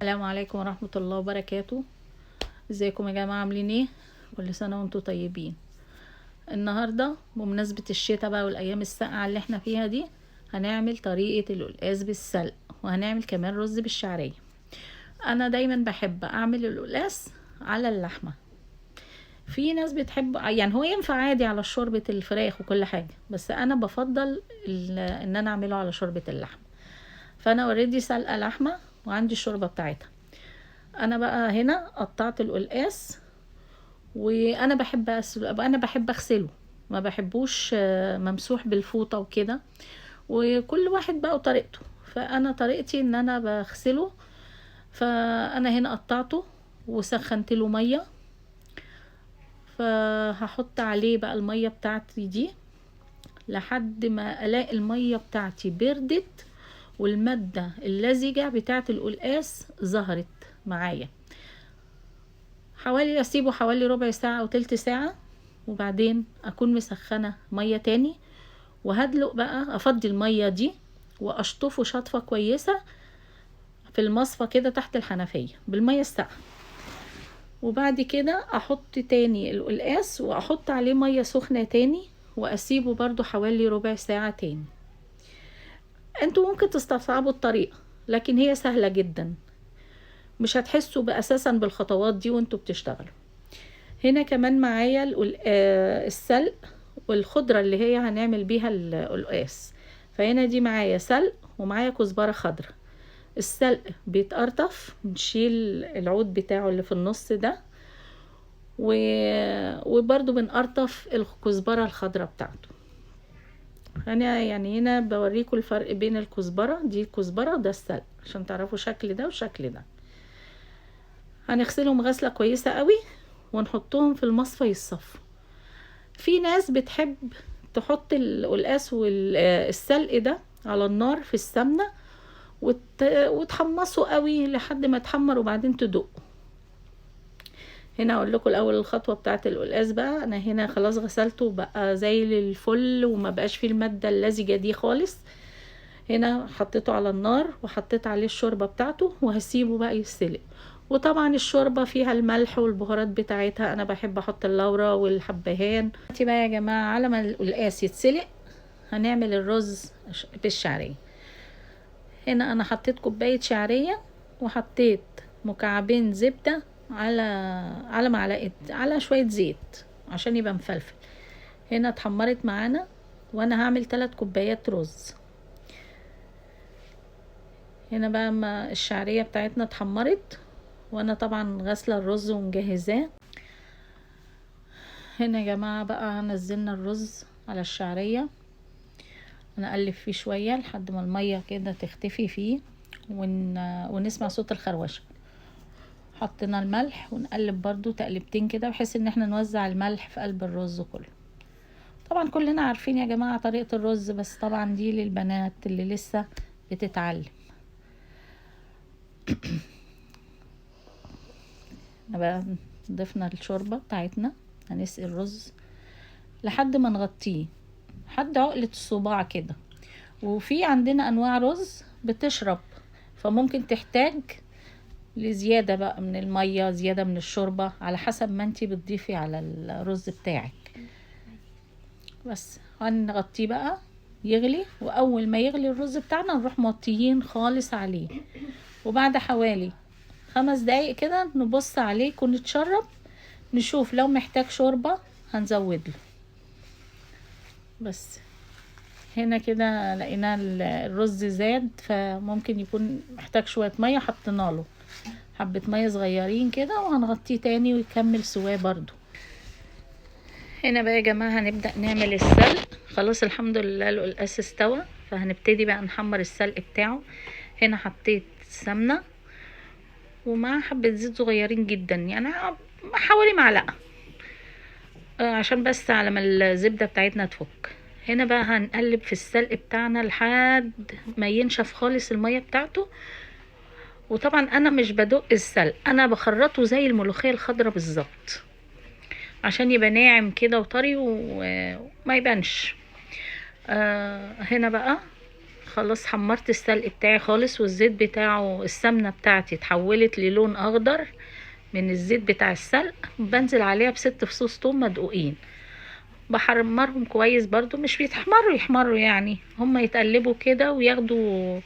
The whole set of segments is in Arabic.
السلام عليكم ورحمة الله وبركاته. ازيكم يا جماعة؟ عاملين ايه؟ كل سنة وانتم طيبين. النهاردة بمناسبة الشتاء بقى والايام الساقعة اللي احنا فيها دي هنعمل طريقة القلقاس بالسلق، وهنعمل كمان رز بالشعرية. انا دايما بحب اعمل القلقاس على اللحمة. في ناس بتحب يعني هو ينفع عادي على شوربة الفراخ وكل حاجة، بس انا بفضل ان انا اعمله على شوربة اللحمة. فانا اوريدي سلقة لحمة وعندي الشوربة بتاعتها. انا بقى هنا قطعت القلقاس، وانا بحب اغسله، ما بحبوش ممسوح بالفوطه وكده. وكل واحد بقى وطريقته، فانا طريقتي ان انا بغسله. فانا هنا قطعته وسخنت له ميه، فهحط عليه بقى الميه بتاعتي دي لحد ما الاقي الميه بتاعتي بردت والماده اللزجه بتاعت القلقاس ظهرت معايا. حوالي اسيبه حوالي ربع ساعة او تلت ساعة، وبعدين اكون مسخنة مية تاني، وهدلق بقى افضي المية دي واشطفه شطفة كويسة في المصفى كده تحت الحنفية بالمية الساقعة. وبعد كده احط تاني القلقاس واحط عليه مية سخنة تاني، واسيبه برضو حوالي ربع ساعة تاني. انتوا ممكن تستصعبوا الطريقة، لكن هي سهلة جدا، مش هتحسوا بأساسا بالخطوات دي وانتوا بتشتغلوا. هنا كمان معايا السلق والخضرة اللي هي هنعمل بيها القلقاس. فهنا دي معايا سلق ومعايا كزبرة خضرة. السلق بيتقرطف، بنشيل العود بتاعه اللي في النص ده، وبرضو بنقرطف الكزبرة الخضرة بتاعته. انا يعني هنا بوريكم الفرق بين الكزبرة دي الكزبرة وده السلق عشان تعرفوا شكل ده وشكل ده. هنغسلهم غسلة كويسة قوي ونحطهم في المصفى يصفوا. في ناس بتحب تحط القلقاس والسلق ده على النار في السمنة وتحمصه قوي لحد ما يتحمر وبعدين تدقه. هنا اقول لكم الاول الخطوة بتاعه القلقاس بقى. انا هنا خلاص غسلته بقى زي الفل وما بقاش فيه المادة اللزجة دي خالص. هنا حطيته على النار وحطيت عليه الشوربة بتاعته وهسيبه بقى يتسلق. وطبعا الشوربة فيها الملح والبهارات بتاعتها، انا بحب احط اللورة والحبهان. دلوقتي بقى يا جماعة على ما القلقاس يتسلق هنعمل الرز بالشعرية. هنا انا حطيت كوباية شعرية وحطيت مكعبين زبدة على معلقة على شوية زيت عشان يبقى مفلفل. هنا اتحمرت معانا وانا هعمل 3 كوبايات رز. هنا بقى ما الشعرية بتاعتنا اتحمرت وانا طبعا غاسلة الرز ومجهزاه. هنا يا جماعة بقى نزلنا الرز على الشعرية، نقلب فيه شوية لحد ما المية كده تختفي فيه ونسمع صوت الخروشة. حطينا الملح ونقلب برضو تقلبتين كده بحيث ان احنا نوزع الملح في قلب الرز كله. طبعا كلنا عارفين يا جماعة طريقة الرز، بس طبعا دي للبنات اللي لسه بتتعلم. بقى ضفنا الشوربة بتاعتنا، هنسقي الرز لحد ما نغطيه لحد عقلة الصباع كده. وفي عندنا انواع رز بتشرب، فممكن تحتاج لزيادة بقى من المية، زيادة من الشوربة على حسب ما انتي بتضيفي على الرز بتاعك. بس هنغطيه بقى يغلي، واول ما يغلي الرز بتاعنا نروح موطيين خالص عليه، وبعد حوالي 5 دقايق كده نبص عليه يكون اتشرب، نشوف لو محتاج شوربة هنزود له. بس هنا كده لقينا الرز زاد، فممكن يكون محتاج شوية مية، حطينا له حبة مية صغيرين كده وهنغطيه تاني ويكمل سواه برضو. هنا بقى يا جماعة هنبدأ نعمل السلق. خلاص الحمد لله القلقاس استوى، فهنبتدي بقى نحمر السلق بتاعه. هنا حطيت سمنة ومع حبة زيت صغيرين جدا، يعني حوالي معلقة، عشان بس على ما الزبدة بتاعتنا تفك. هنا بقى هنقلب في السلق بتاعنا لحد ما ينشف خالص المية بتاعته. وطبعا انا مش بدق السلق، انا بخرطه زي الملوخية الخضراء بالظبط عشان يبقى ناعم كده وطري وما يبانش. هنا بقى خلاص حمرت السلق بتاعي خالص، والزيت بتاعه السمنة بتاعتي اتحولت للون اخضر من الزيت بتاع السلق. بنزل عليها ب6 فصوص توم مدقوقين، بحمرهم كويس برضو، مش بيتحمروا يحمروا يعني، هما يتقلبوا كده وياخدوا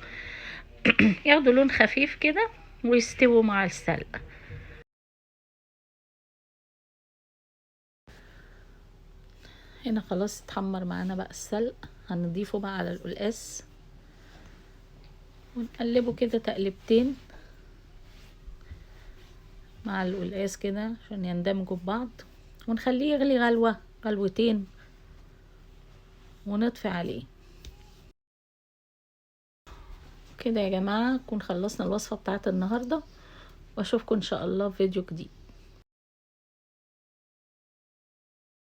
ياخدوا لون خفيف كده ويستووا مع السلق. هنا خلاص اتحمر معانا بقى السلق، هنضيفه بقى على القلقاس ونقلبه كده تقلبتين مع القلقاس كده عشان يندمجوا ببعض، ونخليه يغلي غلوتين ونطفي عليه كده. يا جماعة نكون خلصنا الوصفة بتاعت النهاردة، واشوفكم ان شاء الله في فيديو جديد.